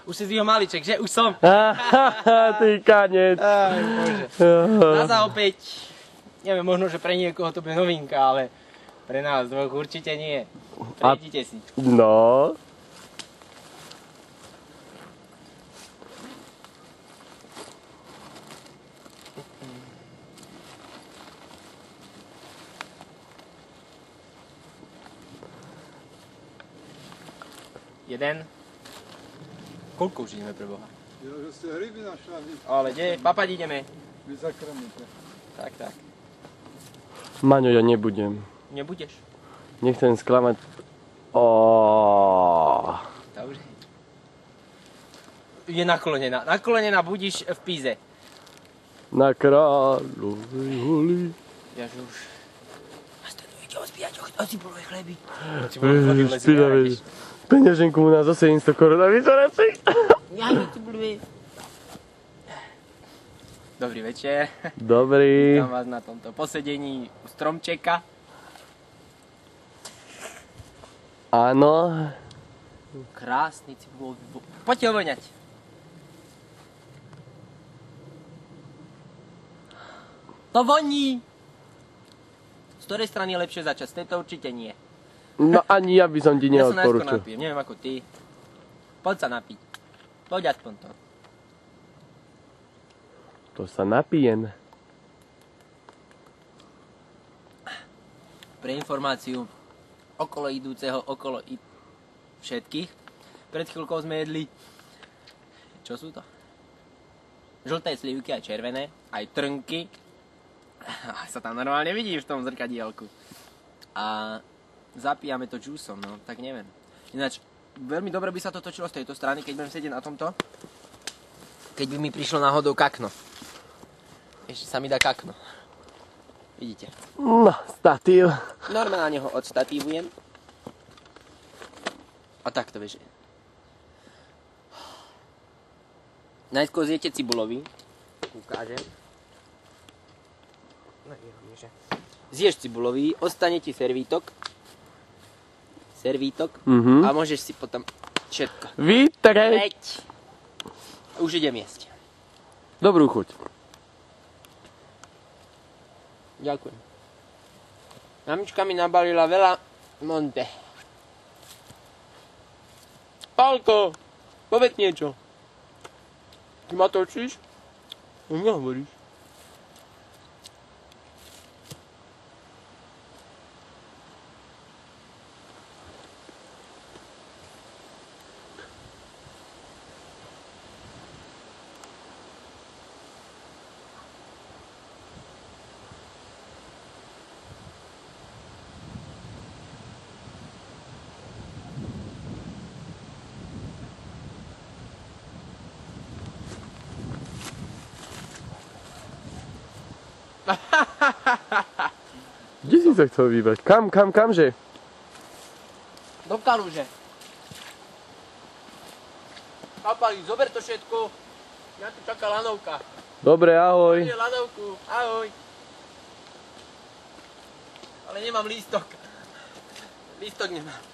Už si zdvihol malíček, že? Už som. Ty kanec. Aj, bože. Nazad opäť. Neviem, možno, že pre niekoho to bude novinka, ale pre nás dvoch určite nie. Prejdite si. No. Jeden. Koľko už ideme pre Boha? Jo, že ste ryby našla. Ale kde? Papať ideme. Vy zakrmíte. Tak, tak. Maňo, ja nebudem. Nebudeš? Nechcem sklamať. Dobre. Je naklonená. Naklonená budíš v Píze. Na kráľovej holi. Jaže už. Nastredujete odspíjať o cibulové chleby. Špinavé. Peňaženku mu na zo 700 korun a vyzoracej. Jaj, cibulové. Dobrý večer. Dobrý. Vítam vás na tomto posedení u stromčeka. Áno. Krásny cibulový bok. Poďte ho voňať. To voní! Z ktorej strany je lepšie začať? Z tejto určite nie. No ani ja by som ti Ja sa najskôr neodporúčil. napijem, neviem ako ty. Poď sa napiť. Poď aspoň to. To sa napijem. Pre informáciu okolo idúceho, všetkých. Pred chvíľkou sme jedli... Čo sú to? Žlté slivky a červené, aj trnky. Sa tam normálne vidíš v tom zrkadielku. A zapíjame to džúsom, no, tak neviem. Ináč, veľmi dobre by sa to točilo z tejto strany, keď budem sedieť na tomto. Keď by mi prišlo náhodou kakno. Ešte sa mi dá kakno. Vidíte? No, statív. Normálne ho odstatívujem. A takto, vieš. Najskôr zjete cibulový. Ukážem. Zješ cibulový, ostane ti servítok. A môžeš si potom všetko Vytreť. Už idem jesť. Dobrú chuť. Ďakujem. Mamička mi nabalila veľa monte. Pálko, povedz niečo. Ty ma točíš? No nehovoríš. Kde si sa chcel vybať? Kamže? Do kaluže. Papali, zober to všetko. Ja tu čaká lanovka. Dobre, ahoj. Ide lanovku, ahoj. Ale nemám lístok. Lístok nemám.